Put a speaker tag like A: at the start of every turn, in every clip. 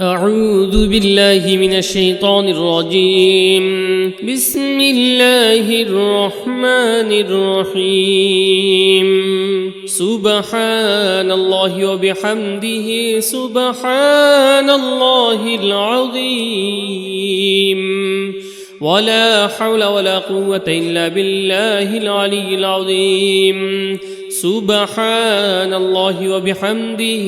A: أعوذ بالله من الشيطان الرجيم. بسم الله الرحمن الرحيم. سبحان الله وبحمده سبحان الله العظيم. ولا حول ولا قوة إلا بالله العلي العظيم. سبحان الله وبحمده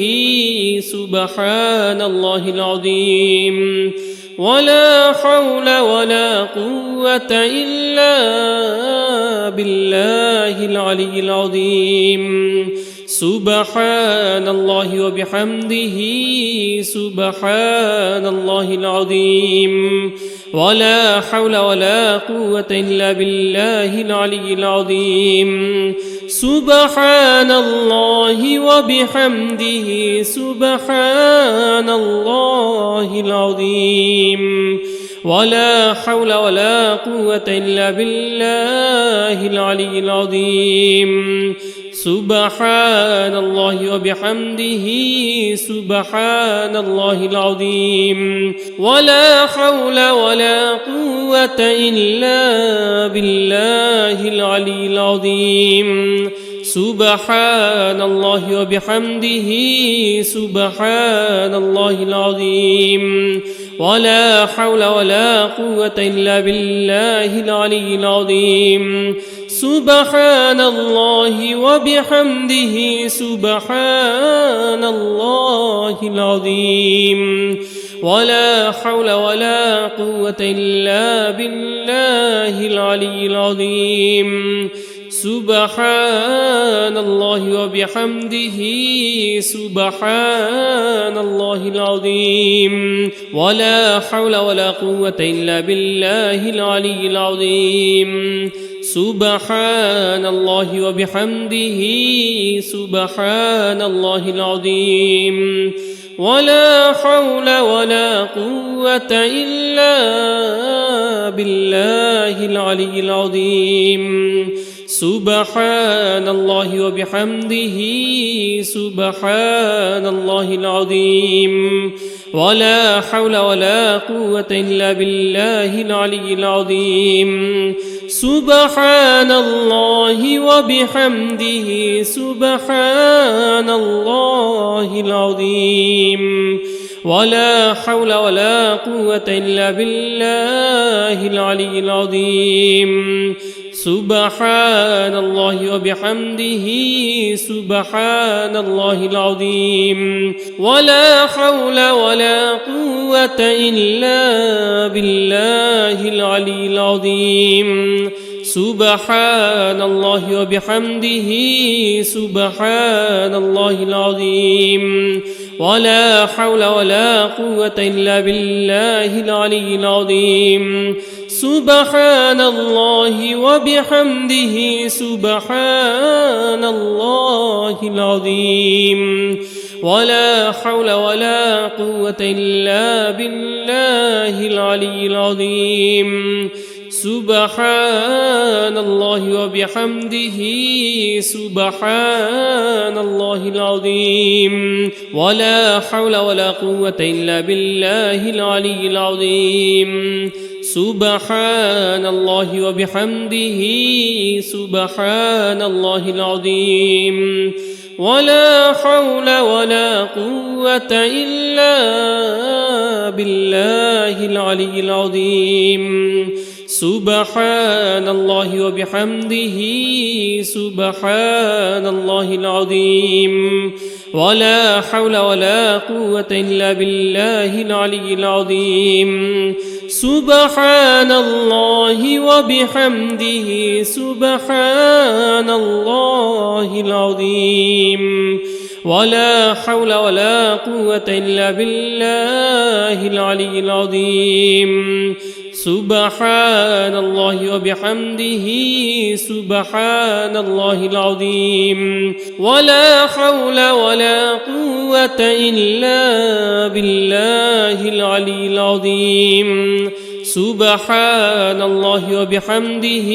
A: سبحان الله العظيم. ولا حول ولا قوة إلا بالله العلي العظيم. سبحان الله وبحمده سبحان الله العظيم. ولا حول ولا قوة إلا بالله العلي العظيم. سبحان الله وبحمده سبحان الله العظيم. ولا حول ولا قوة إلا بالله العلي العظيم. سبحان الله وبحمده سبحان الله العظيم. ولا حول ولا قوة إلا بالله العلي العظيم. سبحان الله وبحمده سبحان الله العظيم. ولا حول ولا قوة إلا بالله العلي العظيم. سبحان الله وبحمده سبحان الله العظيم. ولا حول ولا قوة إلا بالله العلي العظيم. سبحان الله وبحمده سبحان الله العظيم. ولا حول ولا قوة إلا بالله العلي العظيم. سبحان الله وبحمده سبحان الله العظيم. ولا حول ولا قوة إلا بالله العلي العظيم. سبحان الله وبحمده سبحان الله العظيم. ولا حول ولا قوة إلا بالله العلي العظيم. سبحان الله وبحمده سبحان الله العظيم. ولا حول ولا قوة إلا بالله العلي العظيم. سبحان الله وبحمده سبحان الله العظيم. ولا حول ولا قوة إلا بالله العلي العظيم. سبحان الله وبحمده سبحان الله العظيم. ولا حول ولا قوة إلا بالله العلي العظيم. سبحان الله وبحمده سبحان الله العظيم. ولا حول ولا قوة إلا بالله العلي العظيم. سبحان الله وبحمده سبحان الله العظيم. ولا حول ولا قوة إلا بالله العلي العظيم. سبحان الله وبحمده سبحان الله العظيم. ولا حول ولا قوة إلا بالله العلي العظيم. سبحان الله وبحمده سبحان الله العظيم. ولا حول ولا قوة إلا بالله العلي العظيم. سبحان الله وبحمده سبحان الله العظيم. ولا حول ولا قوة إلا بالله العلي العظيم. سبحان الله وبحمده سبحان الله العظيم. ولا حول ولا قوة إلا بالله العلي العظيم. سبحان الله وبحمده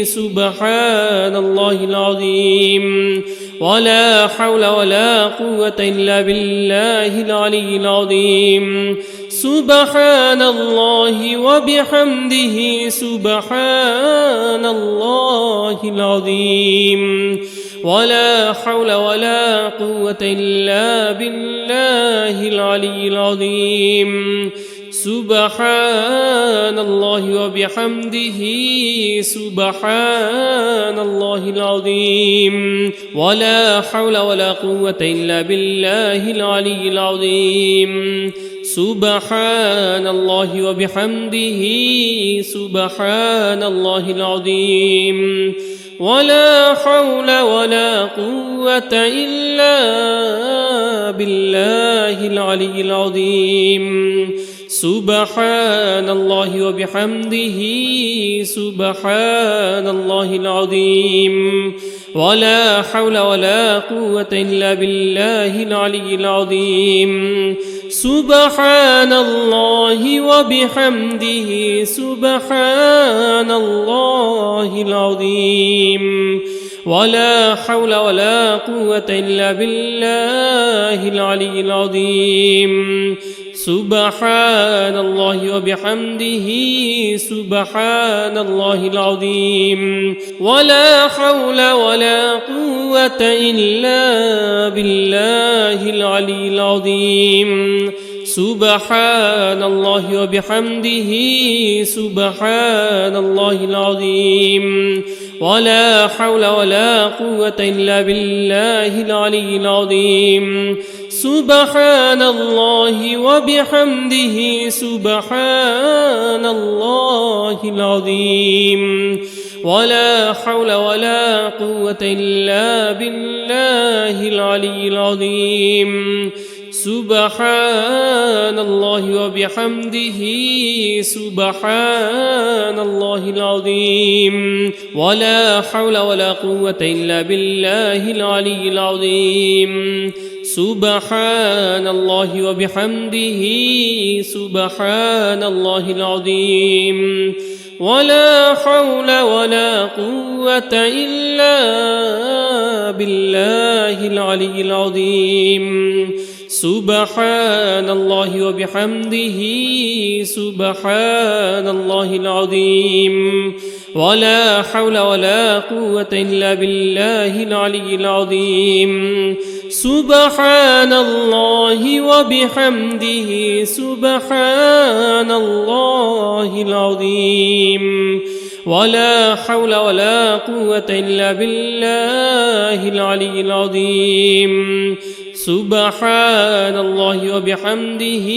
A: سبحان الله العظيم. ولا حول ولا قوة إلا بالله العلي العظيم سبحان الله وبحمده سبحان الله العظيم ولا حول ولا قوة إلا بالله العلي العظيم سبحان الله وبحمده سبحان الله العظيم ولا حول ولا قوة إلا بالله العلي العظيم سبحان الله وبحمده سبحان الله العظيم ولا حول ولا قوة إلا بالله العلي العظيم سبحان الله وبحمده سبحان الله العظيم ولا حول ولا قوة إلا بالله العلي العظيم سبحان الله وبحمده سبحان الله العظيم ولا حول ولا قوة إلا بالله العلي العظيم سبحان الله وبحمده سبحان الله العظيم ولا حول ولا قوة إلا بالله العلي العظيم سبحان الله وبحمده سبحان الله العظيم ولا حول ولا قوة إلا بالله العلي العظيم سبحان الله وبحمده سبحان الله العظيم ولا حول ولا قوة إلا بالله العلي العظيم سبحان الله وبحمده سبحان الله العظيم ولا حول ولا قوة إلا بالله العلي العظيم سبحان الله وبحمده سبحان الله العظيم ولا حول ولا قوة إلا بالله العلي العظيم سبحان الله وبحمده سبحان الله العظيم ولا حول ولا قوة إلا بالله العلي العظيم سبحان الله وبحمده سبحان الله العظيم ولا حول ولا قوة إلا بالله العلي العظيم سبحان الله وبحمده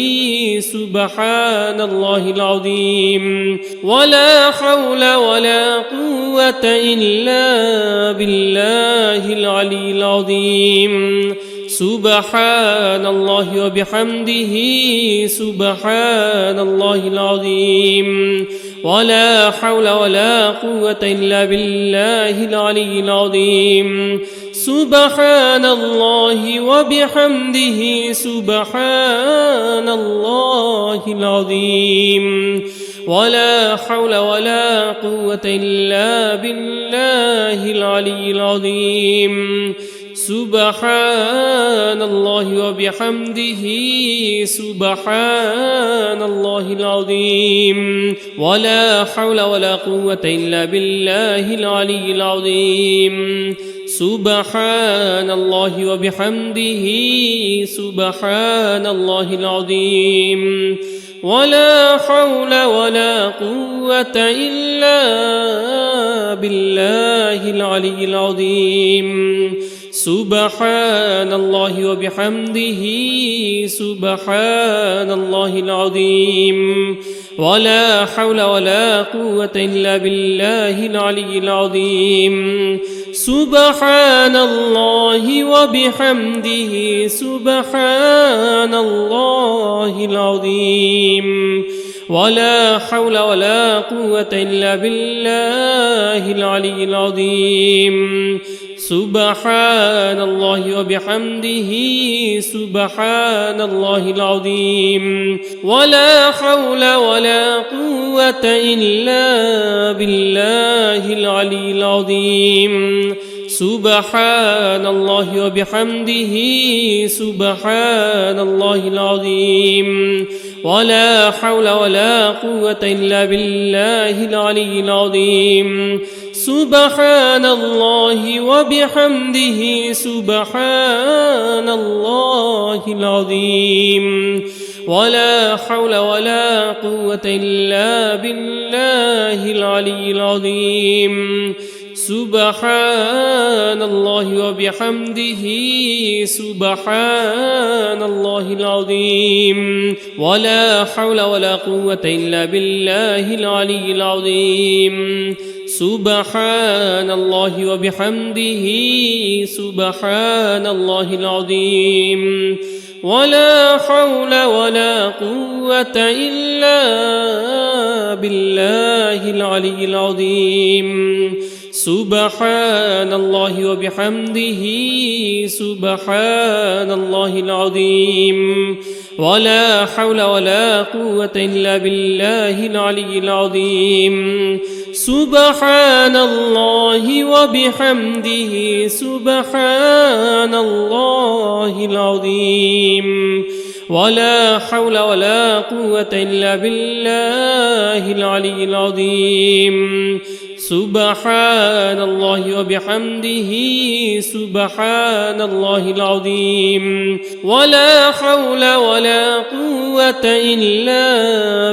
A: سبحان الله العظيم ولا حول ولا قوة إلا بالله العلي العظيم سبحان الله وبحمده سبحان الله العظيم ولا حول ولا قوة إلا بالله العلي العظيم سبحان الله وبحمده سبحان الله العظيم ولا حول ولا قوة إلا بالله العلي العظيم سبحان الله وبحمده سبحان الله العظيم ولا حول ولا قوة إلا بالله العلي العظيم سبحان الله وبحمده سبحان الله العظيم ولا حول ولا قوة إلا بالله العلي العظيم سبحان الله وبحمده سبحان الله العظيم ولا حول ولا قوة إلا بالله العلي العظيم سبحان الله وبحمده سبحان الله العظيم ولا حول ولا قوة إلا بالله العلي العظيم سبحان الله وبحمده سبحان الله العظيم ولا حول ولا قوة إلا بالله العلي العظيم سبحان الله وبحمده سبحان الله العظيم ولا حول ولا قوة إلا بالله العلي العظيم سبحان الله وبحمده سبحان الله العظيم ولا حول ولا قوة إلا بالله العلي العظيم سبحان الله وبحمده سبحان الله العظيم ولا حول ولا قوة إلا بالله العلي العظيم سبحان الله وبحمده سبحان الله العظيم ولا حول ولا قوة إلا بالله العلي العظيم سبحان الله وبحمده سبحان الله العظيم ولا حول ولا قوة إلا بالله العلي العظيم سبحان الله وبحمده سبحان الله العظيم ولا حول ولا قوة إلا بالله العلي العظيم سبحان الله وبحمده سبحان الله العظيم ولا حول ولا قوة إلا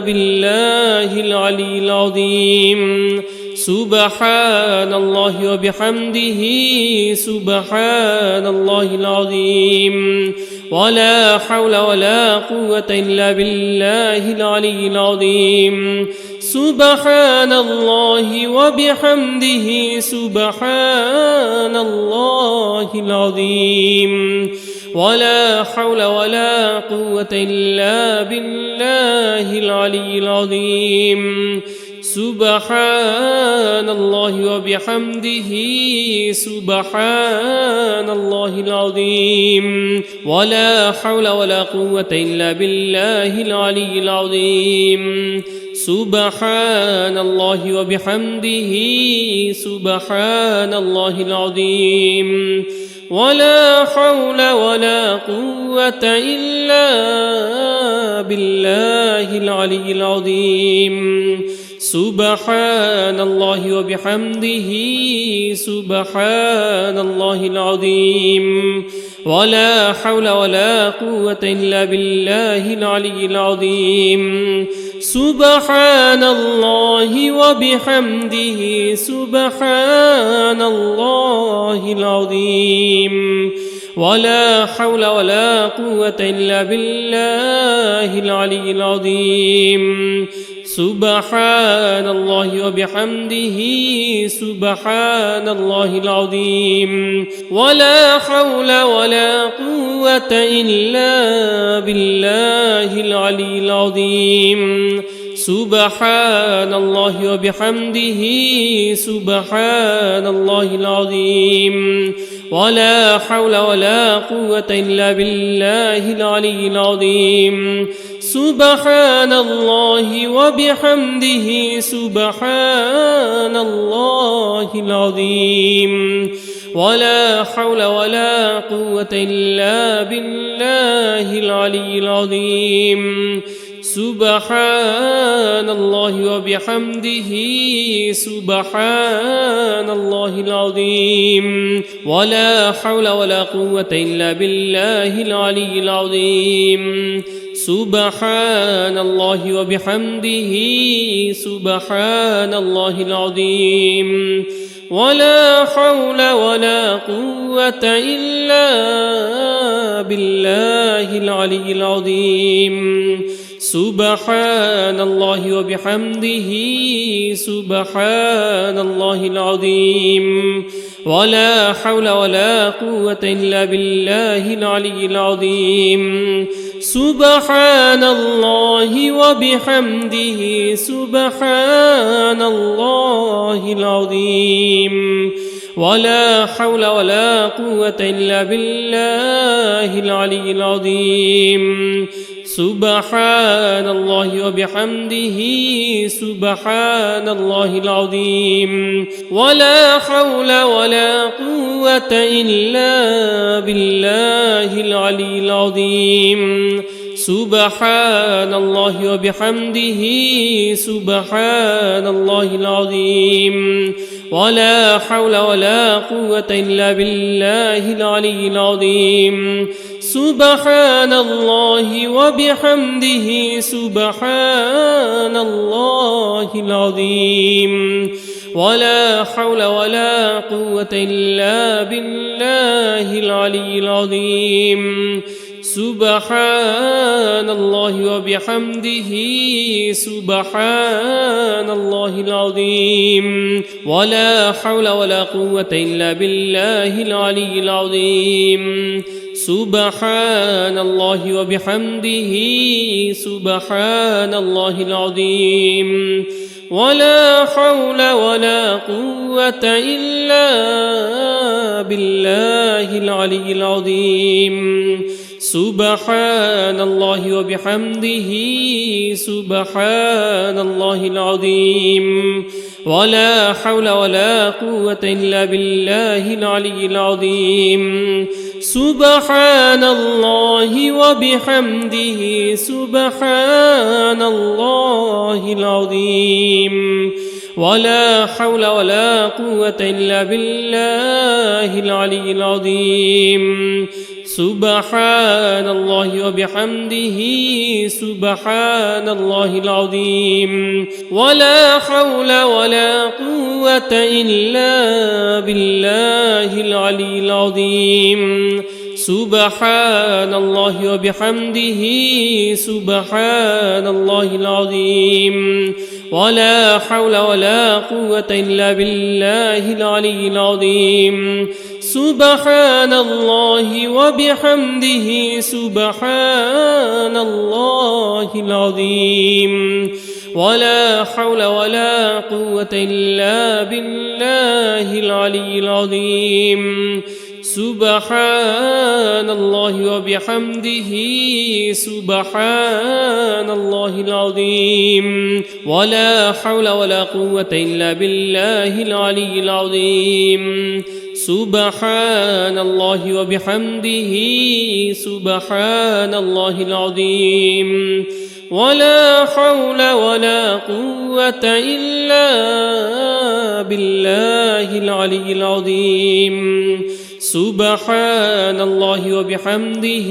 A: بالله العلي العظيم سبحان الله وبحمده سبحان الله العظيم ولا حول ولا قوة إلا بالله العلي العظيم سبحان الله وبحمده سبحان الله العظيم ولا حول ولا قوة إلا بالله العلي العظيم سبحان الله وبحمده سبحان الله العظيم ولا حول ولا قوة إلا بالله العلي العظيم سبحان الله وبحمده سبحان الله العظيم ولا حول ولا قوة إلا بالله العلي العظيم سبحان الله وبحمده سبحان الله العظيم ولا حول ولا قوة إلا بالله العلي العظيم سبحان الله وبحمده سبحان الله العظيم ولا حول ولا قوة إلا بالله العلي العظيم سبحان الله وبحمده سبحان الله العظيم ولا حول ولا قوة إلا بالله العلي العظيم سبحان الله وبحمده سبحان الله العظيم ولا حول ولا قوة إلا بالله العلي العظيم سبحان الله وبحمده سبحان الله العظيم ولا حول ولا قوة إلا بالله العلي العظيم سبحان الله وبحمده سبحان الله العظيم ولا حول ولا قوة إلا بالله العلي العظيم سبحان الله وبحمده سبحان الله العظيم ولا حول ولا قوة إلا بالله العلي العظيم سبحان الله وبحمده سبحان الله العظيم ولا حول ولا قوة إلا بالله العلي العظيم سبحان الله وبحمده سبحان الله العظيم ولا حول ولا قوة إلا بالله العلي العظيم سبحان الله وبحمده سبحان الله العظيم ولا حول ولا قوة إلا بالله العلي العظيم سبحان الله وبحمده سبحان الله العظيم ولا حول ولا قوة إلا بالله العلي العظيم سبحان الله وبحمده سبحان الله العظيم ولا حول ولا قوة إلا بالله العلي العظيم سبحان الله وبحمده سبحان الله العظيم ولا حول ولا قوة إلا بالله العلي العظيم سبحان الله وبحمده سبحان الله العظيم ولا حول ولا قوة إلا بالله العلي العظيم سبحان الله وبحمده سبحان الله العظيم ولا حول ولا قوة إلا بالله العلي العظيم سبحان الله وبحمده سبحان الله العظيم ولا حول ولا قوة إلا بالله العلي العظيم سبحان الله وبحمده سبحان الله العظيم ولا حول ولا قوة إلا بالله العلي العظيم سبحان الله وبحمده سبحان الله العظيم ولا حول ولا قوة إلا بالله العلي العظيم سبحان الله وبحمده سبحان الله العظيم ولا حول ولا قوة إلا بالله العلي العظيم سبحان الله وبحمده سبحان الله العظيم ولا حول ولا قوة إلا بالله العلي العظيم سبحان الله وبحمده سبحان الله العظيم ولا حول ولا قوة إلا بالله العلي العظيم سبحان الله وبحمده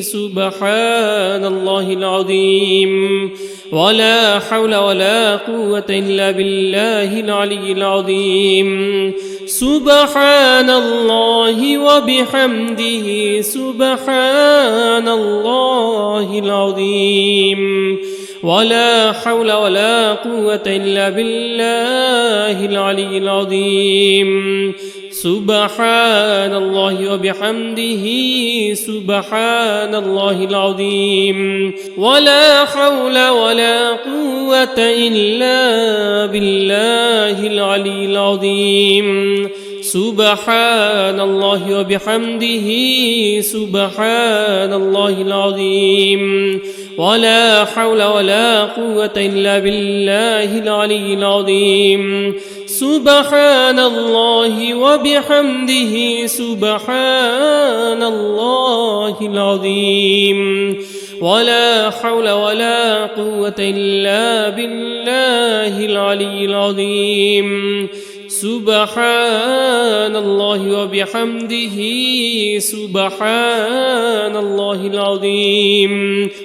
A: سبحان الله العظيم ولا حول ولا قوة إلا بالله العلي العظيم سبحان الله وبحمده سبحان الله العظيم ولا حول ولا قوة إلا بالله العلي العظيم سبحان الله وبحمده سبحان الله العظيم ولا حول ولا قوة إلا بالله العلي العظيم سبحان الله وبحمده سبحان الله العظيم ولا حول ولا قوة إلا بالله العلي العظيم سبحان الله وبحمده سبحان الله العظيم ولا حول ولا قوة إلا بالله العلي العظيم سبحان الله وبحمده سبحان الله العظيم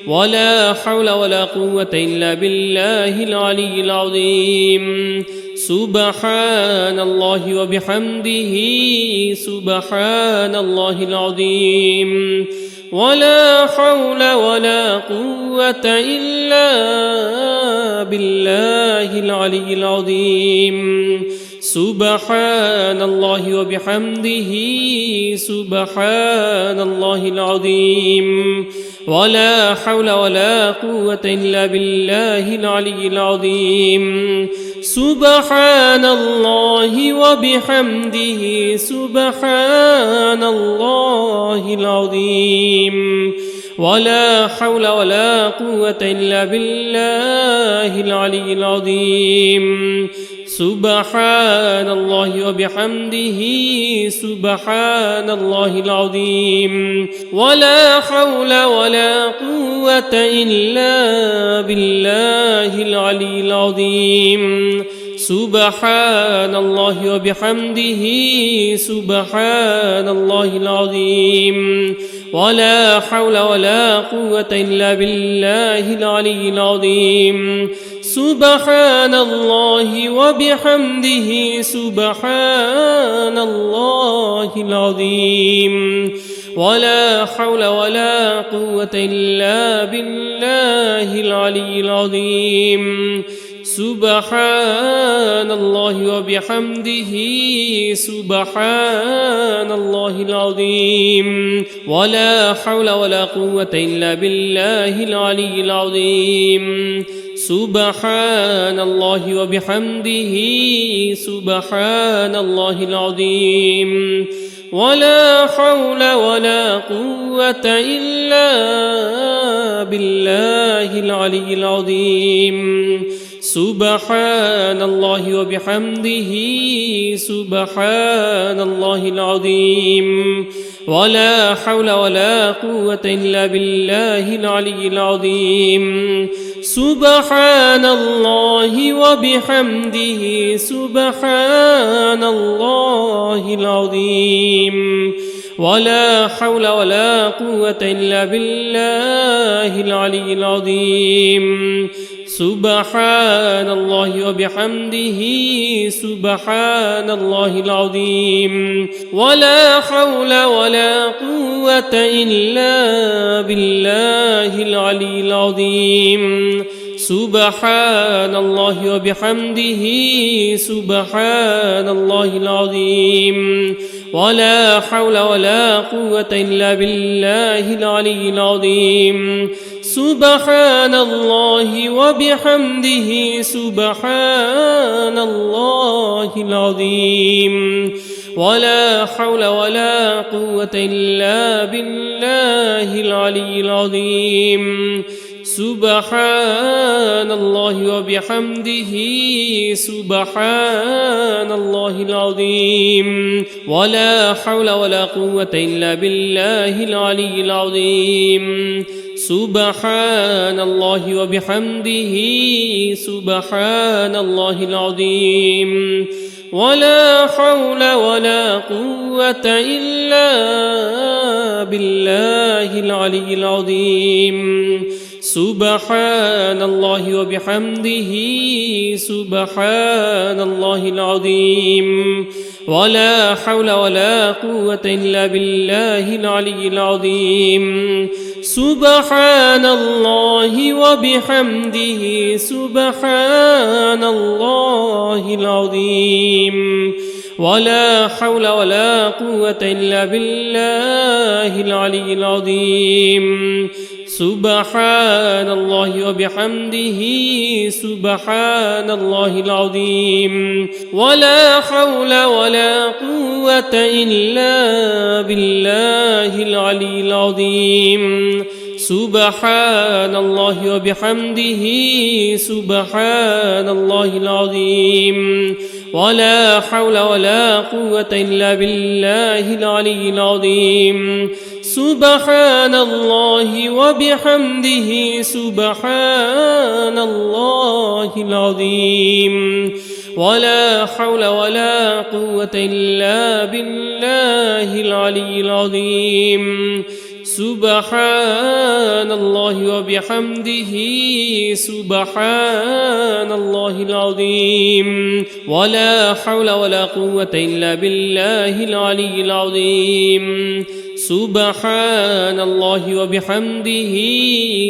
A: ولا حول ولا قوة إلا بالله العلي العظيم سبحان الله وبحمده سبحان الله العظيم ولا حول ولا قوة إلا بالله العلي العظيم سبحان الله وبحمده سبحان الله العظيم ولا حول ولا قوة إلا بالله العلي العظيم سبحان الله وبحمده سبحان الله العظيم ولا حول ولا قوة إلا بالله العلي العظيم سبحان الله وبحمده سبحان الله العظيم ولا حول ولا قوة إلا بالله العلي العظيم سبحان الله وبحمده سبحان الله العظيم ولا حول ولا قوة إلا بالله العلي العظيم سبحان الله وبحمده سبحان الله العظيم ولا حول ولا قوة إلا بالله العلي العظيم سبحان الله وبحمده سبحان الله العظيم ولا حول ولا قوة إلا بالله العلي العظيم سبحان الله وبحمده سبحان الله العظيم ولا حول ولا قوة إلا بالله العلي العظيم سبحان الله وبحمده سبحان الله العظيم ولا حول ولا قوة إلا بالله العلي العظيم سبحان الله وبحمده سبحان الله العظيم ولا حول ولا قوة إلا بالله العلي العظيم سبحان الله وبحمده سبحان الله العظيم ولا حول ولا قوة إلا بالله العلي العظيم سبحان الله وبحمده سبحان الله العظيم ولا حول ولا قوة إلا بالله العلي العظيم سبحان الله وبحمده سبحان الله العظيم ولا حول ولا قوة إلا بالله العلي العظيم سبحان الله وبحمده سبحان الله العظيم ولا حول ولا قوة إلا بالله العلي العظيم سبحان الله وبحمده سبحان الله العظيم ولا حول ولا قوة إلا بالله العلي العظيم سبحان الله وبحمده سبحان الله العظيم ولا حول ولا قوة إلا بالله العلي العظيم سبحان الله وبحمده سبحان الله العظيم ولا حول ولا قوة إلا بالله العلي العظيم سبحان الله وبحمده سبحان الله العظيم ولا حول ولا قوة إلا بالله العلي العظيم سبحان الله وبحمده سبحان الله العظيم ولا حول ولا قوة إلا بالله العلي العظيم سبحان الله وبحمده سبحان الله العظيم ولا حول ولا قوة إلا بالله العلي العظيم سبحان الله وبحمده سبحان الله العظيم ولا حول ولا قوة إلا بالله العلي العظيم سبحان الله وبحمده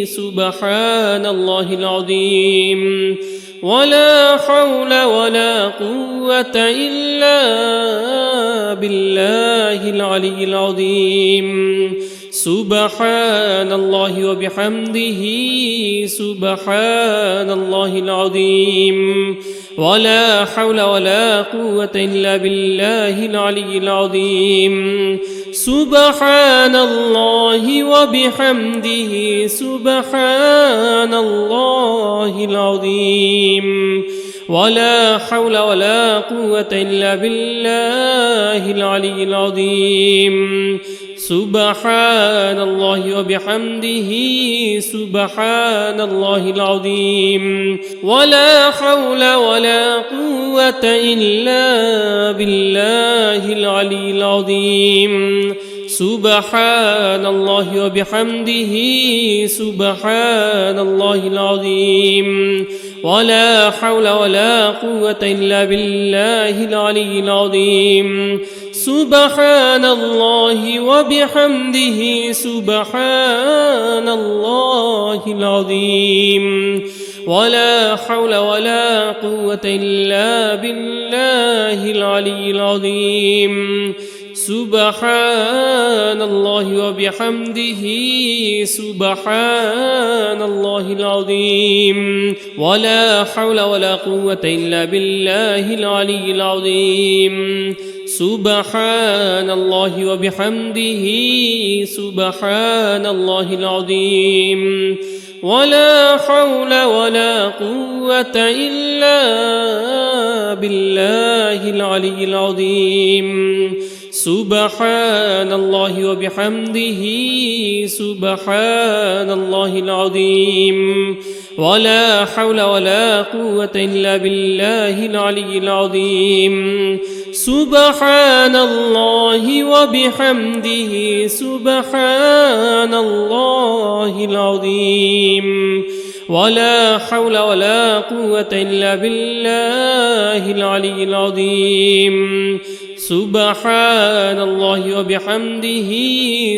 A: سبحان الله العظيم ولا حول ولا قوة إلا بالله العلي العظيم سبحان الله وبحمده سبحان الله العظيم ولا حول ولا قوة إلا بالله العلي العظيم سبحان الله وبحمده سبحان الله العظيم ولا حول ولا قوة إلا بالله العلي العظيم سبحان الله وبحمده سبحان الله العظيم ولا حول ولا قوة إلا بالله العلي العظيم سبحان الله وبحمده سبحان الله العظيم ولا حول ولا قوة إلا بالله العلي العظيم سبحان الله وبحمده سبحان الله العظيم ولا حول ولا قوة إلا بالله العلي العظيم سبحان الله وبحمده سبحان الله العظيم ولا حول ولا قوة إلا بالله العلي العظيم سبحان الله وبحمده سبحان الله العظيم ولا حول ولا قوة إلا بالله العلي العظيم سبحان الله وبحمده سبحان الله العظيم ولا حول ولا قوة إلا بالله العلي العظيم سبحان الله وبحمده سبحان الله العظيم ولا حول ولا قوة إلا بالله العلي العظيم سبحان الله وبحمده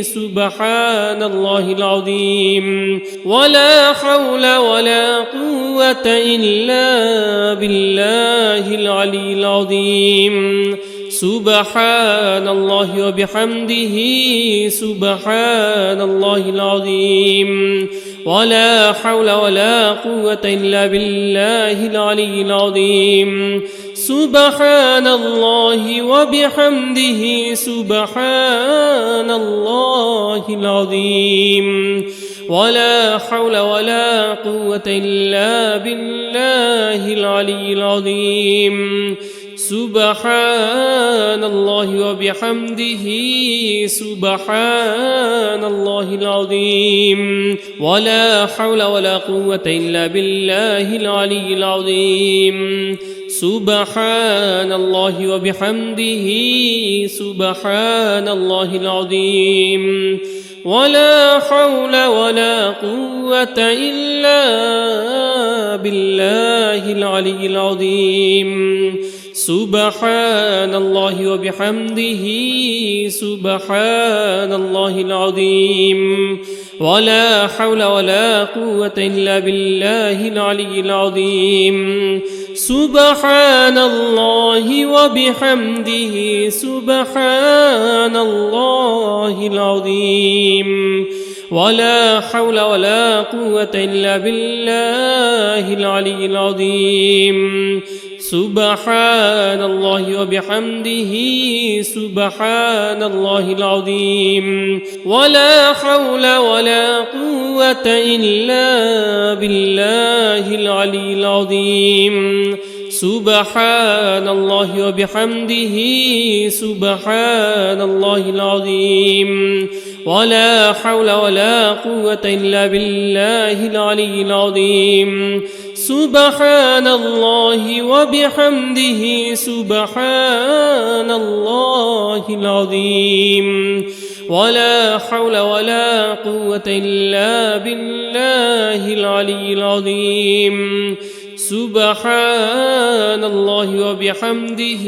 A: سبحان الله العظيم ولا حول ولا قوة إلا بالله العلي العظيم سبحان الله وبحمده سبحان الله العظيم ولا حول ولا قوة إلا بالله العلي العظيم سبحان الله وبحمده سبحان الله العظيم ولا حول ولا قوة إلا بالله العلي العظيم سبحان الله وبحمده سبحان الله العظيم ولا حول ولا قوة إلا بالله العلي العظيم سبحان الله وبحمده سبحان الله العظيم ولا حول ولا قوة إلا بالله العلي العظيم سبحان الله وبحمده سبحان الله العظيم ولا حول ولا قوة إلا بالله العلي العظيم سبحان الله وبحمده سبحان الله العظيم ولا حول ولا قوة إلا بالله العلي العظيم سبحان الله وبحمده سبحان الله العظيم ولا حول ولا قوة إلا بالله العلي العظيم سبحان الله وبحمده سبحان الله العظيم ولا حول ولا قوة إلا بالله العلي العظيم سبحان الله وبحمده سبحان الله العظيم ولا حول ولا قوة إلا بالله العلي العظيم سبحان الله وبحمده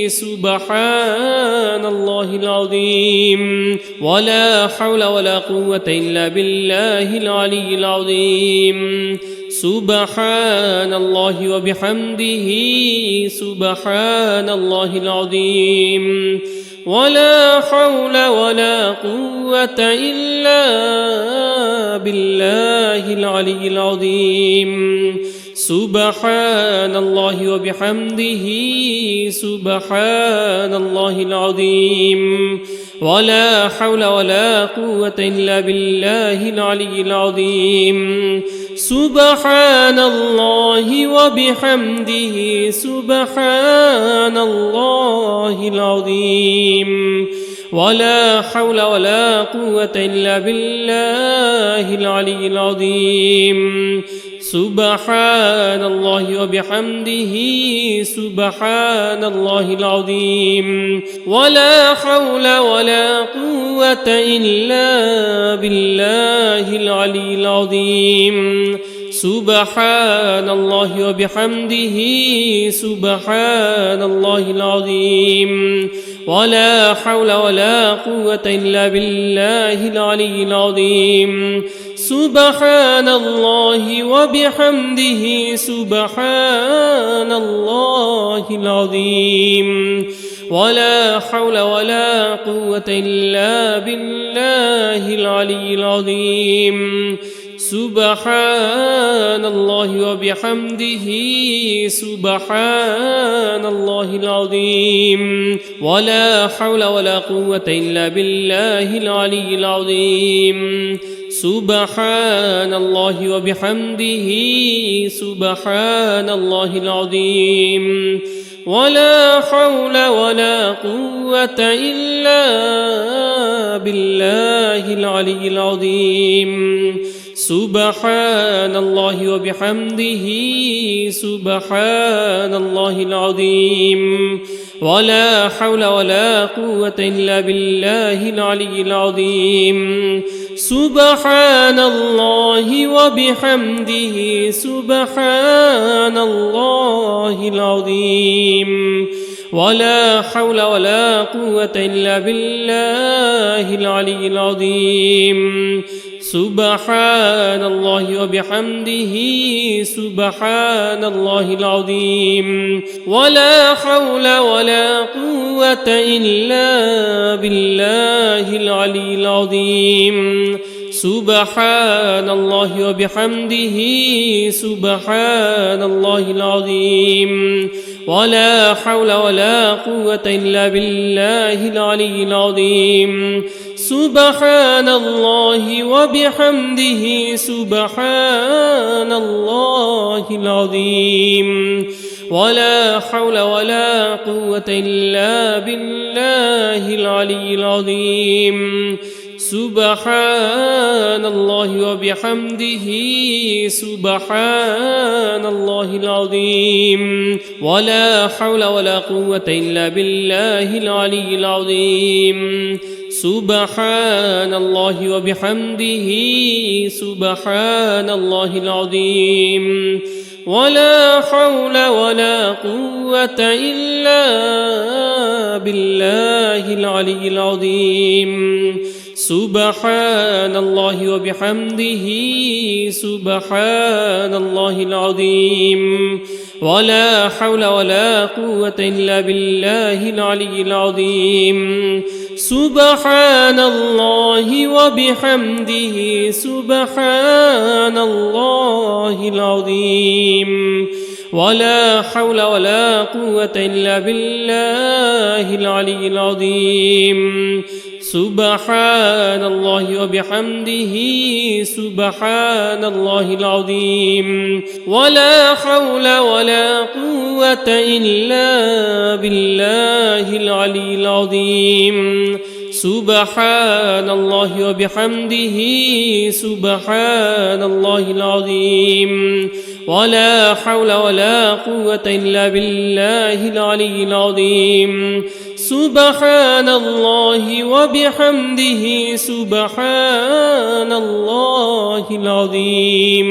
A: سبحان الله العظيم ولا حول ولا قوة إلا بالله العلي العظيم سبحان الله وبحمده سبحان الله العظيم ولا حول ولا قوة إلا بالله العلي العظيم سبحان الله وبحمده سبحان الله العظيم ولا حول ولا قوة إلا بالله العلي العظيم سبحان الله وبحمده سبحان الله العظيم ولا حول ولا قوة إلا بالله العلي العظيم سبحان الله وبحمده سبحان الله العظيم ولا حول ولا قوة إلا بالله العلي العظيم سبحان الله وبحمده سبحان الله العظيم ولا حول ولا قوة إلا بالله العلي العظيم سبحان الله وبحمده سبحان الله العظيم ولا حول ولا قوة إلا بالله العلي العظيم سبحان الله وبحمده سبحان الله العظيم ولا حول ولا قوة إلا بالله العلي العظيم سبحان الله وبحمده سبحان الله العظيم ولا حول ولا قوة إلا بالله العلي العظيم سبحان الله وبحمده سبحان الله العظيم ولا حول ولا قوة إلا بالله العلي العظيم سبحان الله وبحمده سبحان الله العظيم ولا حول ولا قوة إلا بالله العلي العظيم سبحان الله وبحمده سبحان الله العظيم ولا حول ولا قوة إلا بالله العلي العظيم سبحان الله وبحمده سبحان الله العظيم ولا حول ولا قوة إلا بالله العلي العظيم سبحان الله وبحمده سبحان الله العظيم ولا حول ولا قوة إلا بالله العلي العظيم سبحان الله وبحمده سبحان الله العظيم ولا حول ولا قوة إلا بالله العلي العظيم سبحان الله وبحمده سبحان الله العظيم ولا حول ولا قوة إلا بالله العلي العظيم سبحان الله وبحمده سبحان الله العظيم ولا حول ولا قوة إلا بالله العلي العظيم سبحان الله وبحمده سبحان الله العظيم ولا حول ولا قوة إلا بالله العلي العظيم سبحان الله وبحمده سبحان الله العظيم ولا حول ولا قوة إلا بالله العلي العظيم سبحان الله وبحمده سبحان الله العظيم ولا حول ولا قوة إلا بالله العلي العظيم سبحان الله وبحمده سبحان الله العظيم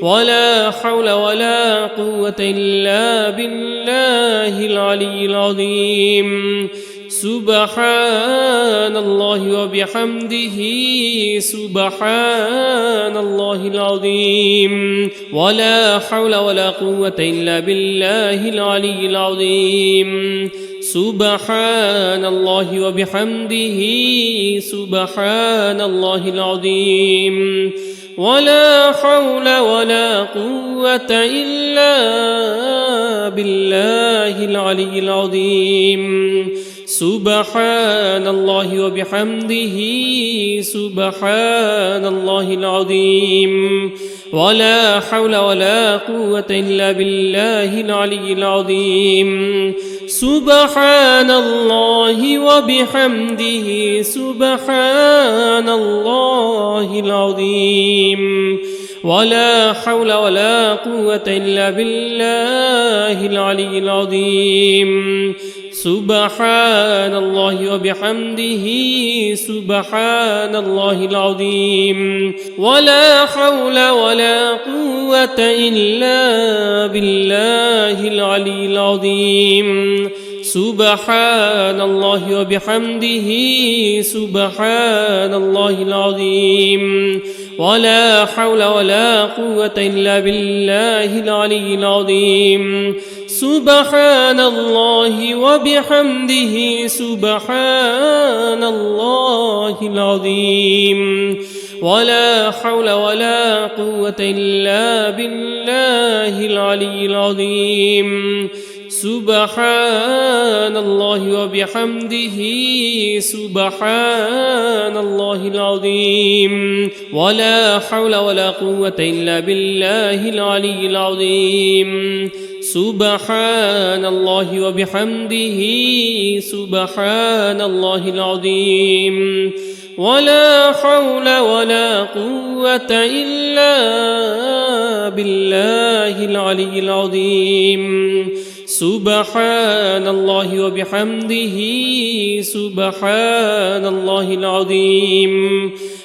A: ولا حول ولا قوة إلا بالله العلي العظيم سبحان الله وبحمده سبحان الله العظيم ولا حول ولا قوة إلا بالله العلي العظيم سبحان الله وبحمده سبحان الله العظيم ولا حول ولا قوة إلا بالله العلي العظيم سبحان الله وبحمده سبحان الله العظيم ولا حول ولا قوة إلا بالله العلي العظيم سبحان الله وبحمده سبحان الله العظيم ولا حول ولا قوة إلا بالله العلي العظيم سبحان الله وبحمده سبحان الله العظيم ولا حول ولا قوة إلا بالله العلي العظيم سبحان الله وبحمده سبحان الله العظيم ولا حول ولا قوة إلا بالله العلي العظيم سبحان الله وبحمده سبحان الله العظيم ولا حول ولا قوة إلا بالله العلي العظيم سبحان الله وبحمده سبحان الله العظيم ولا حول ولا قوة إلا بالله العلي العظيم سبحان الله وبحمده سبحان الله العظيم ولا حول ولا قوة إلا بالله العلي العظيم سبحان الله وبحمده سبحان الله العظيم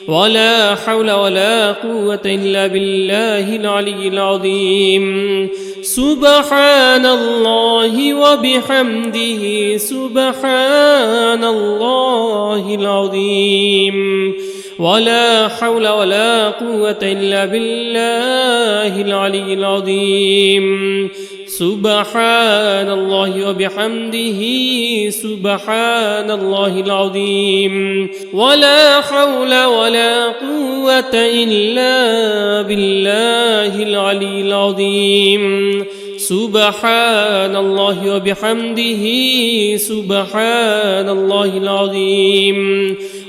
A: ولا حول ولا قوة إلا بالله العلي العظيم سبحان الله وبحمده سبحان الله العظيم ولا حول ولا قوة إلا بالله العلي العظيم سبحان الله وبحمده سبحان الله العظيم ولا حول ولا قوة إلا بالله العلي العظيم سبحان الله وبحمده سبحان الله العظيم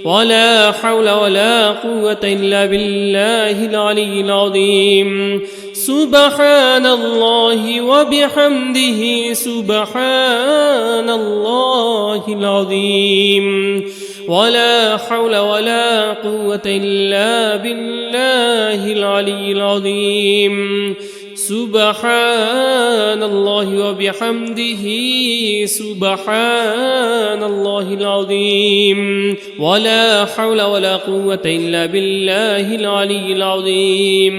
A: ولا حول ولا قوة إلا بالله العلي العظيم سبحان الله وبحمده سبحان الله العظيم ولا حول ولا قوة إلا بالله العلي العظيم سبحان الله وبحمده سبحان الله العظيم ولا حول ولا قوة إلا بالله العلي العظيم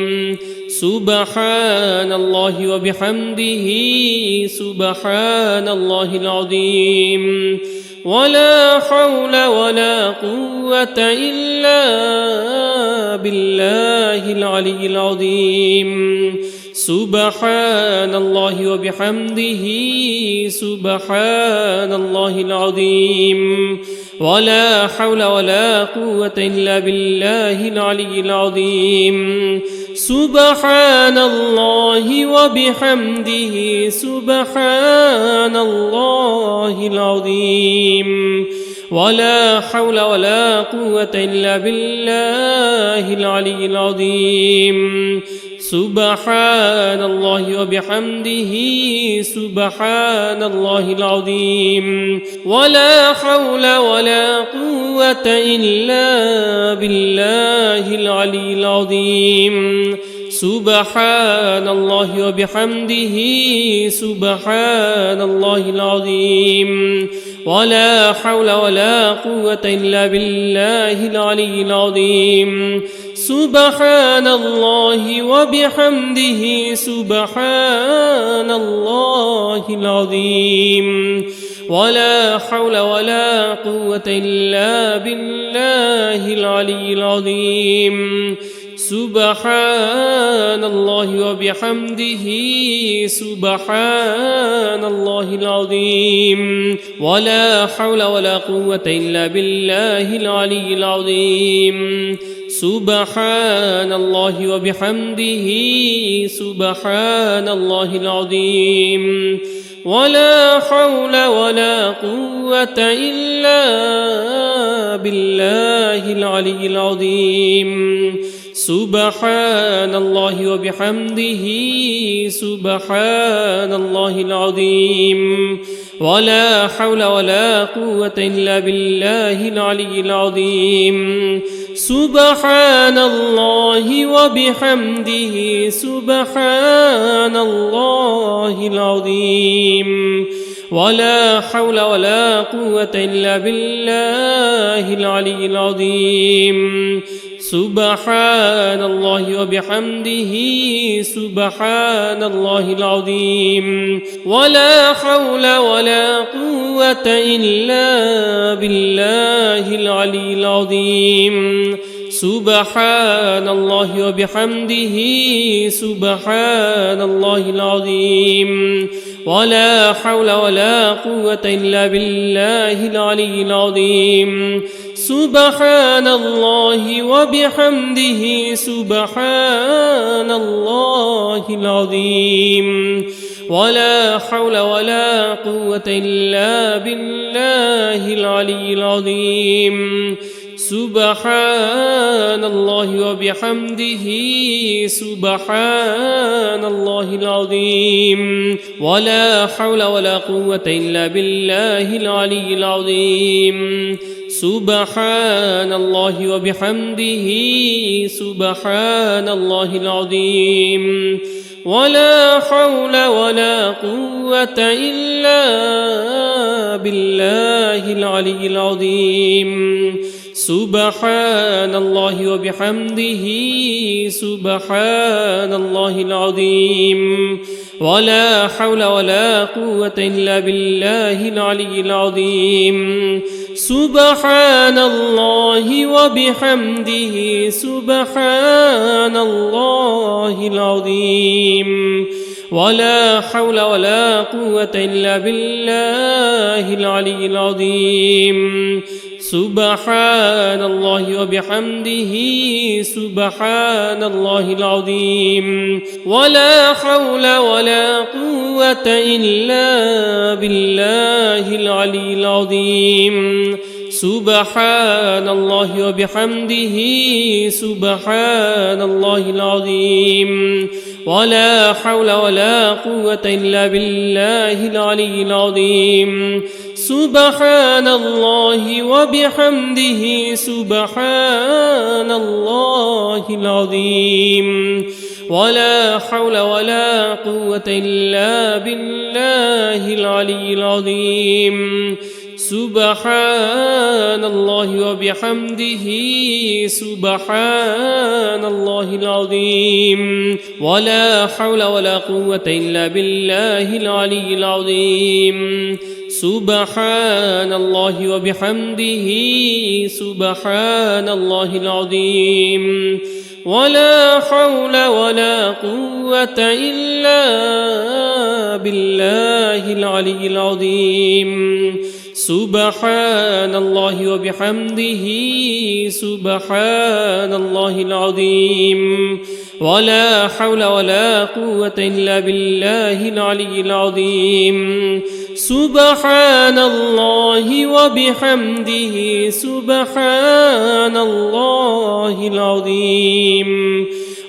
A: سبحان الله وبحمده سبحان الله العظيم ولا حول ولا قوة إلا بالله العلي العظيم سبحان الله وبحمده سبحان الله العظيم ولا حول ولا قوة إلا بالله العلي العظيم سبحان الله وبحمده سبحان الله العظيم ولا حول ولا قوة إلا بالله العلي العظيم سبحان الله وبحمده سبحان الله العظيم ولا حول ولا قوة إلا بالله العلي العظيم سبحان الله وبحمده سبحان الله العظيم ولا حول ولا قوة إلا بالله العلي العظيم سبحان الله وبحمده سبحان الله العظيم ولا حول ولا قوة إلا بالله العلي العظيم سبحان الله وبحمده سبحان الله العظيم ولا حول ولا قوة إلا بالله العلي العظيم سبحان الله وبحمده سبحان الله العظيم ولا حول ولا قوة إلا بالله العلي العظيم سبحان الله وبحمده سبحان الله العظيم ولا حول ولا قوة إلا بالله العلي العظيم سبحان الله وبحمده سبحان الله العظيم ولا حول ولا قوة إلا بالله العلي العظيم سبحان الله وبحمده سبحان الله العظيم ولا حول ولا قوة إلا بالله العلي العظيم سبحان الله وبحمده سبحان الله العظيم ولا حول ولا قوة إلا بالله العلي العظيم سبحان الله وبحمده سبحان الله العظيم ولا حول ولا قوة إلا بالله العلي العظيم سبحان الله وبحمده سبحان الله العظيم ولا حول ولا قوة إلا بالله العلي العظيم سبحان الله وبحمده سبحان الله العظيم ولا حول ولا قوة إلا بالله العلي العظيم سبحان الله وبحمده سبحان الله العظيم ولا حول ولا قوة إلا بالله العلي العظيم سبحان الله وبحمده سبحان الله العظيم ولا حول ولا قوة إلا بالله العلي العظيم سبحان الله وبحمده سبحان الله العظيم ولا حول ولا قوة إلا بالله العلي العظيم سبحان الله وبحمده سبحان الله العظيم ولا حول ولا قوة إلا بالله العلي العظيم سبحان الله وبحمده سبحان الله العظيم ولا حول ولا قوة إلا بالله العلي العظيم سبحان الله وبحمده سبحان الله العظيم ولا حول ولا قوة إلا بالله العلي العظيم سبحان الله وبحمده سبحان الله العظيم ولا حول ولا قوة إلا بالله العلي العظيم سبحان الله وبحمده سبحان الله العظيم ولا حول ولا قوة إلا بالله العلي العظيم سبحان الله وبحمده سبحان الله العظيم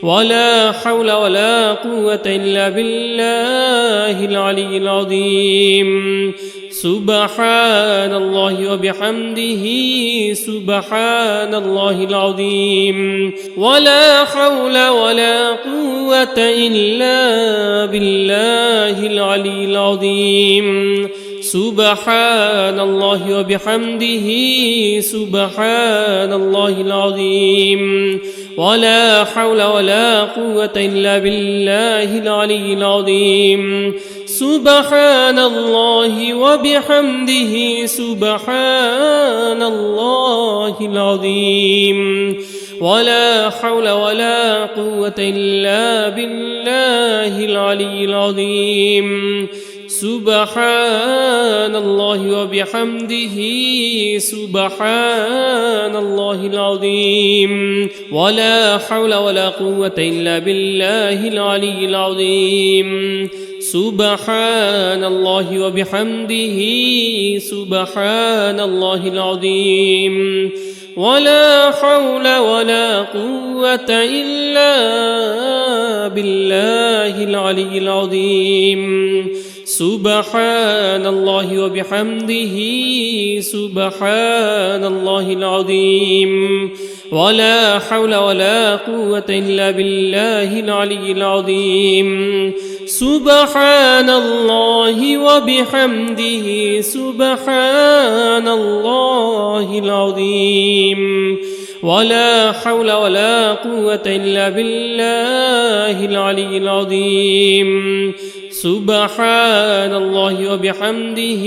A: ولا حول ولا قوة إلا بالله العلي العظيم سبحان الله وبحمده سبحان الله العظيم ولا حول ولا قوة إلا بالله العلي العظيم سبحان الله وبحمده سبحان الله العظيم ولا حول ولا قوة إلا بالله العلي العظيم سبحان الله وبحمده سبحان الله العظيم ولا حول ولا قوة إلا بالله العلي العظيم سبحان الله وبحمده سبحان الله العظيم ولا حول ولا قوة إلا بالله العلي العظيم سبحان الله وبحمده سبحان الله العظيم ولا حول ولا قوة إلا بالله العلي العظيم سبحان الله وبحمده سبحان الله العظيم ولا حول ولا قوة إلا بالله العلي العظيم سبحان الله وبحمده سبحان الله العظيم ولا حول ولا قوة إلا بالله العلي العظيم سبحان الله وبحمده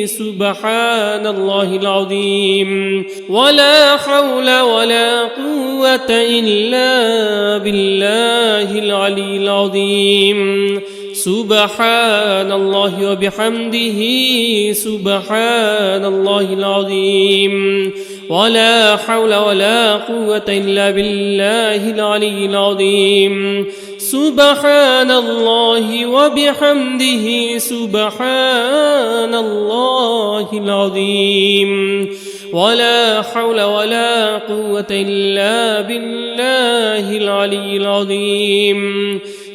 A: سبحان الله العظيم ولا حول ولا قوة إلا بالله العلي العظيم سبحان الله وبحمده سبحان الله العظيم ولا حول ولا قوة إلا بالله العلي العظيم سبحان الله وبحمده سبحان الله العظيم ولا حول ولا قوة إلا بالله العلي العظيم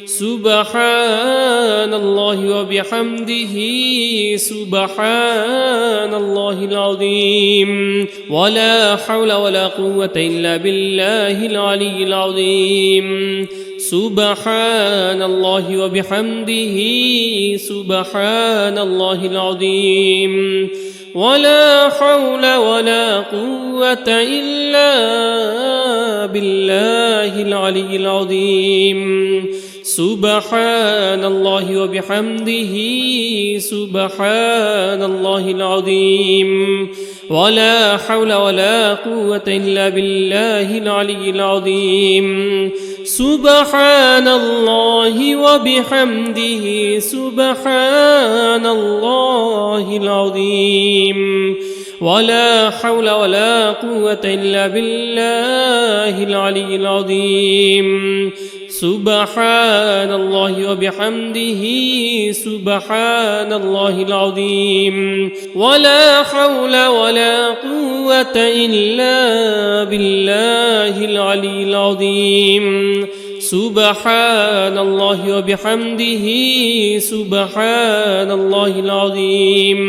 A: سبحان الله وبحمده سبحان الله العظيم ولا حول ولا قوة إلا بالله العلي العظيم سبحان الله وبحمده سبحان الله العظيم ولا حول ولا قوة إلا بالله العلي العظيم سبحان الله وبحمده سبحان الله العظيم ولا حول ولا قوة إلا بالله العلي العظيم سبحان الله وبحمده سبحان الله العظيم ولا حول ولا قوة إلا بالله العلي العظيم سبحان الله وبحمده سبحان الله العظيم ولا حول ولا قوة إلا بالله العلي العظيم سبحان الله وبحمده سبحان الله العظيم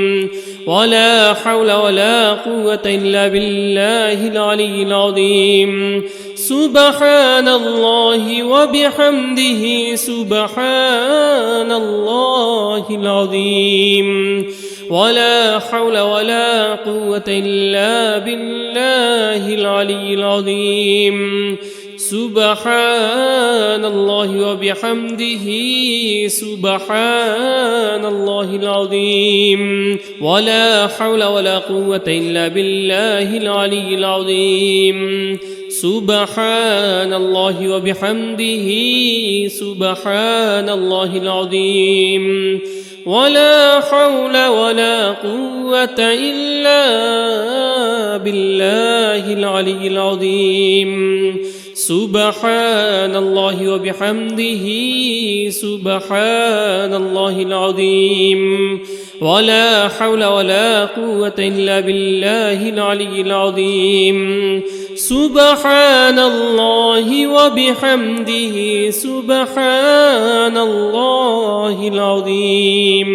A: ولا حول ولا قوة إلا بالله العلي العظيم سبحان الله وبحمده سبحان الله العظيم ولا حول ولا قوة إلا بالله العلي العظيم سبحان الله وبحمده سبحان الله العظيم ولا حول ولا قوة إلا بالله العلي العظيم سبحان الله وبحمده سبحان الله العظيم ولا حول ولا قوة إلا بالله العلي العظيم سبحان الله وبحمده سبحان الله العظيم ولا حول ولا قوة إلا بالله العلي العظيم سبحان الله وبحمده سبحان الله العظيم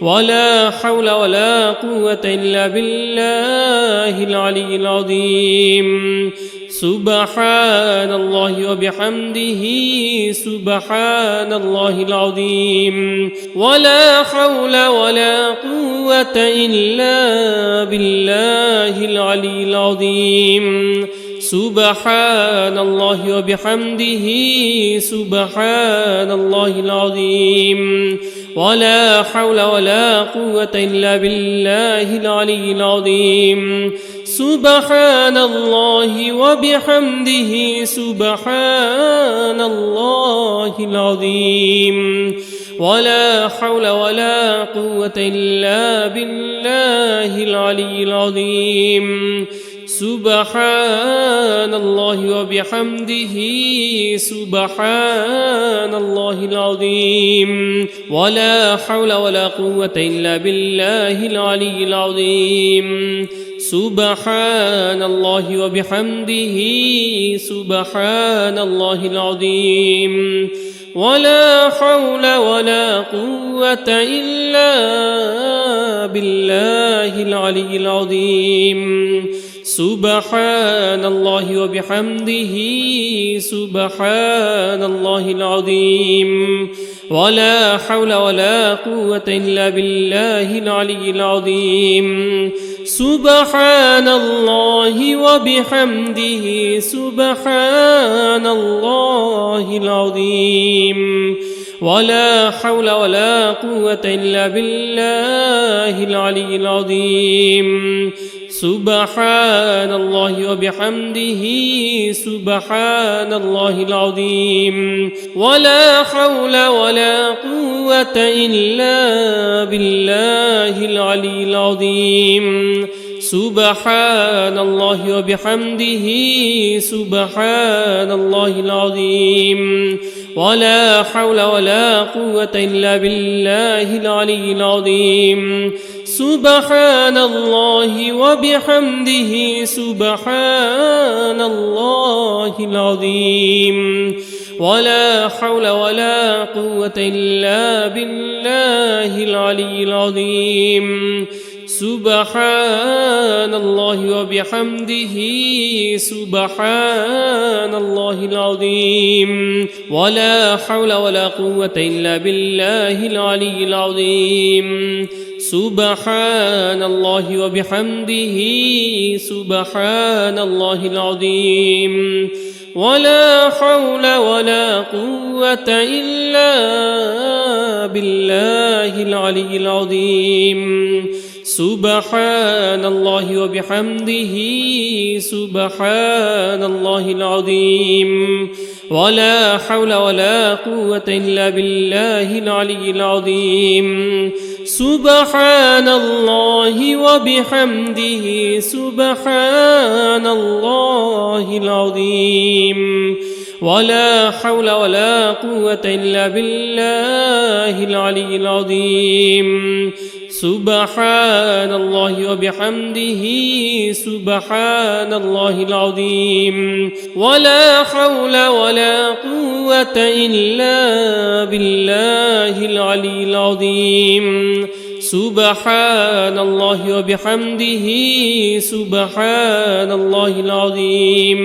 A: ولا حول ولا قوة إلا بالله العلي العظيم سبحان الله وبحمده سبحان الله العظيم ولا حول ولا قوة إلا بالله العلي العظيم سبحان الله وبحمده سبحان الله العظيم ولا حول ولا قوة إلا بالله العلي العظيم سبحان الله وبحمده سبحان الله العظيم ولا حول ولا قوة إلا بالله العلي العظيم سبحان الله وبحمده سبحان الله العظيم ولا حول ولا قوة إلا بالله العلي العظيم سبحان الله وبحمده سبحان الله العظيم ولا حول ولا قوة إلا بالله العلي العظيم سبحان الله وبحمده سبحان الله العظيم ولا حول ولا قوة إلا بالله العلي العظيم سبحان الله وبحمده سبحان الله العظيم ولا حول ولا قوة إلا بالله العلي العظيم سبحان الله وبحمده سبحان الله العظيم ولا حول ولا قوة إلا بالله العلي العظيم سبحان الله وبحمده سبحان الله العظيم ولا حول ولا قوة إلا بالله العلي العظيم سبحان الله وبحمده سبحان الله العظيم ولا حول ولا قوة إلا بالله العلي العظيم سبحان الله وبحمده سبحان الله العظيم ولا حول ولا قوة إلا بالله العلي العظيم سبحان الله وبحمده سبحان الله العظيم ولا حول ولا قوة إلا بالله العلي العظيم سبحان الله وبحمده سبحان الله العظيم ولا حول ولا قوة إلا بالله العلي العظيم سبحان الله وبحمده سبحان الله العظيم ولا حول ولا قوة إلا بالله العلي العظيم سبحان الله وبحمده سبحان الله العظيم ولا حول ولا قوة إلا بالله العلي العظيم سبحان الله وبحمده سبحان الله العظيم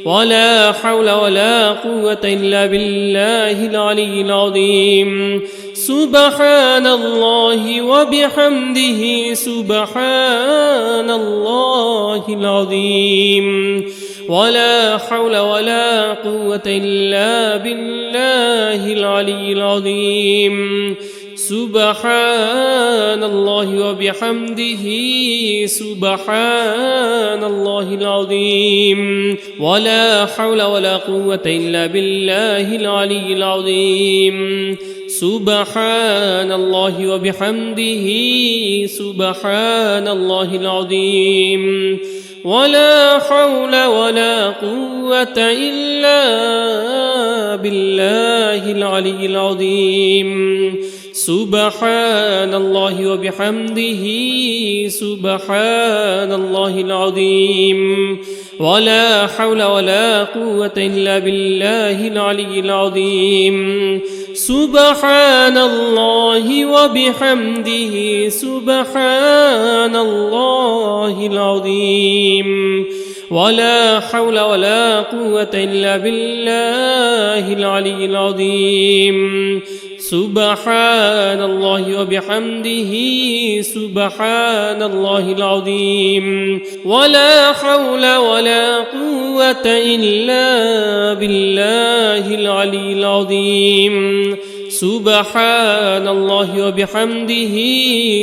A: ولا حول ولا قوة إلا بالله العلي العظيم سبحان الله وبحمده سبحان الله العظيم ولا حول ولا قوة إلا بالله العلي العظيم سبحان الله وبحمده سبحان الله العظيم ولا حول ولا قوة إلا بالله العلي العظيم سبحان الله وبحمده سبحان الله العظيم ولا حول ولا قوة إلا بالله العلي العظيم سبحان الله وبحمده سبحان الله العظيم ولا حول ولا قوة إلا بالله العلي العظيم سبحان الله وبحمده سبحان الله العظيم ولا حول ولا قوة إلا بالله العلي العظيم سبحان الله وبحمده سبحان الله العظيم ولا حول ولا قوة إلا بالله العلي العظيم سبحان الله وبحمده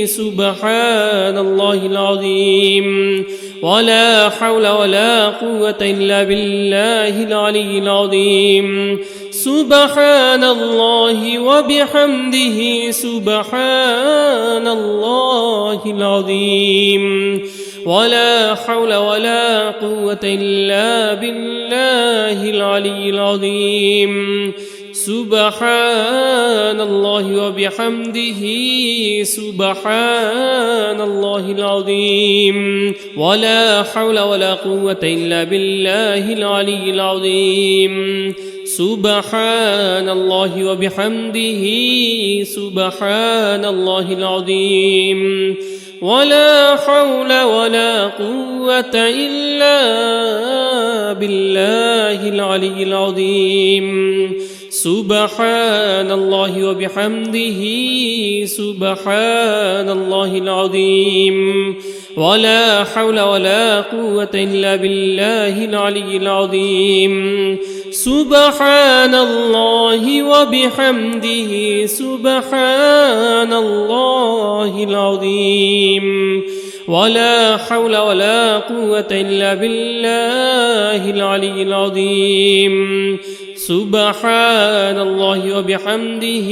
A: سبحان الله العظيم ولا حول ولا قوة إلا بالله العلي العظيم سبحان الله وبحمده سبحان الله العظيم ولا حول ولا قوة إلا بالله العلي العظيم سبحان الله وبحمده سبحان الله العظيم ولا حول ولا قوة إلا بالله العلي العظيم سبحان الله وبحمده سبحان الله العظيم ولا حول ولا قوة إلا بالله العلي العظيم سبحان الله وبحمده سبحان الله العظيم ولا حول ولا قوة إلا بالله العلي العظيم سبحان الله وبحمده سبحان الله العظيم ولا حول ولا قوة إلا بالله العلي العظيم سبحان الله وبحمده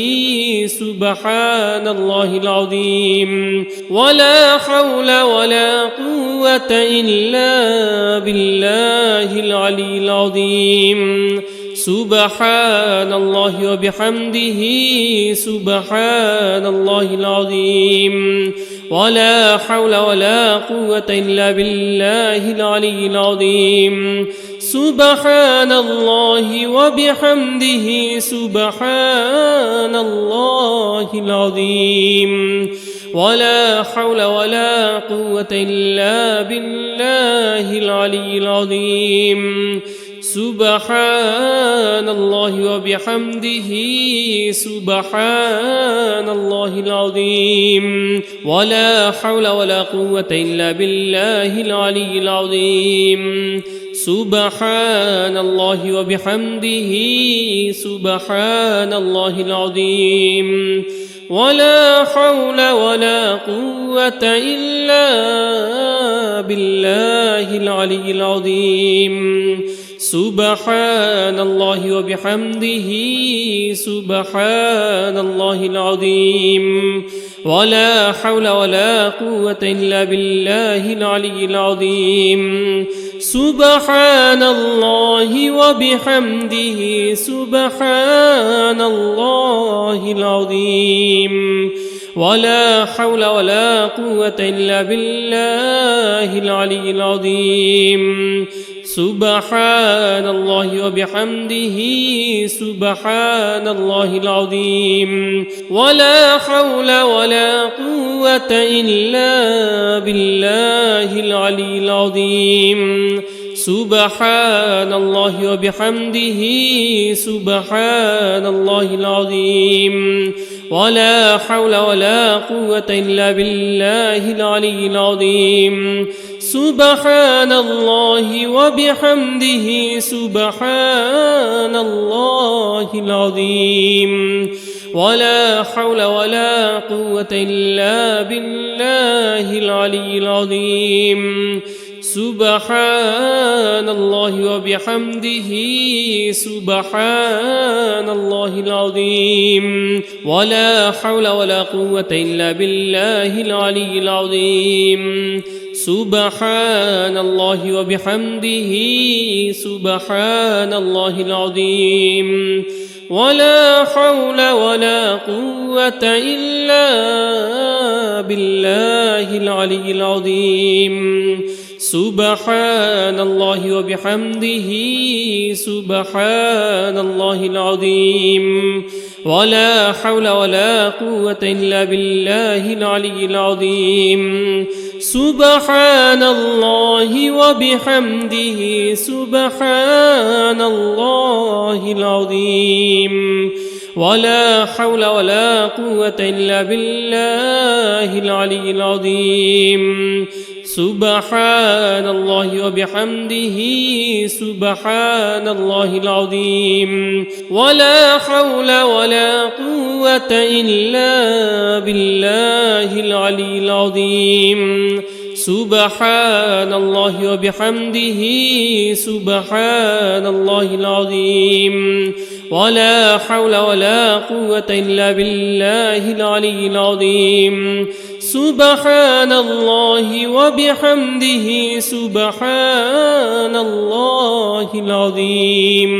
A: سبحان الله العظيم ولا حول ولا قوة إلا بالله العلي العظيم سبحان الله وبحمده سبحان الله العظيم ولا حول ولا قوة إلا بالله العلي العظيم سبحان الله وبحمده سبحان الله العظيم ولا حول ولا قوة إلا بالله العلي العظيم سبحان الله وبحمده سبحان الله العظيم ولا حول ولا قوة إلا بالله العلي العظيم سبحان الله وبحمده سبحان الله العظيم ولا حول ولا قوة إلا بالله العلي العظيم سبحان الله وبحمده سبحان الله العظيم ولا حول ولا قوة إلا بالله العلي العظيم سبحان الله وبحمده سبحان الله العظيم ولا حول ولا قوة إلا بالله العلي العظيم سبحان الله وبحمده سبحان الله العظيم ولا حول ولا قوة إلا بالله العلي العظيم سبحان الله وبحمده سبحان الله العظيم ولا حول ولا قوة إلا بالله العلي العظيم سبحان الله وبحمده سبحان الله العظيم ولا حول ولا قوة إلا بالله العلي العظيم سبحان الله وبحمده سبحان الله العظيم ولا حول ولا قوة إلا بالله العلي العظيم سبحان الله وبحمده سبحان الله العظيم ولا حول ولا قوة إلا بالله العلي العظيم سبحان الله وبحمده سبحان الله العظيم ولا حول ولا قوة إلا بالله العلي العظيم سبحان الله وبحمده سبحان الله العظيم ولا حول ولا قوة إلا بالله العلي العظيم سبحان الله وبحمده سبحان الله العظيم ولا حول ولا قوة إلا بالله العلي العظيم سبحان الله وبحمده سبحان الله العظيم ولا حول ولا قوة إلا بالله العلي العظيم سبحان الله وبحمده سبحان الله العظيم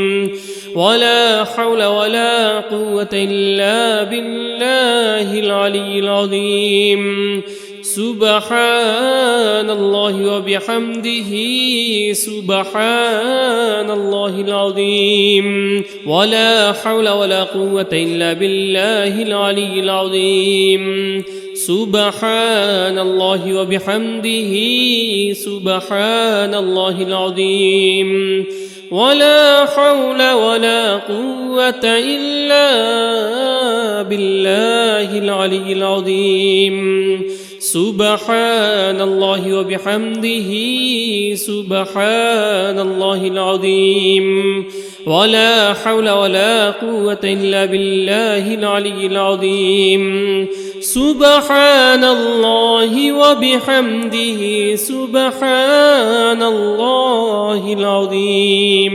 A: ولا حول ولا قوة إلا بالله العلي العظيم سبحان الله وبحمده سبحان الله العظيم ولا حول ولا قوة إلا بالله العلي العظيم سبحان الله وبحمده سبحان الله العظيم ولا حول ولا قوة إلا بالله العلي العظيم سبحان الله وبحمده سبحان الله العظيم ولا حول ولا قوة إلا بالله العلي العظيم سبحان الله وبحمده سبحان الله العظيم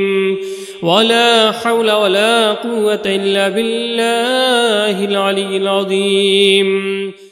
A: ولا حول ولا قوة إلا بالله العلي العظيم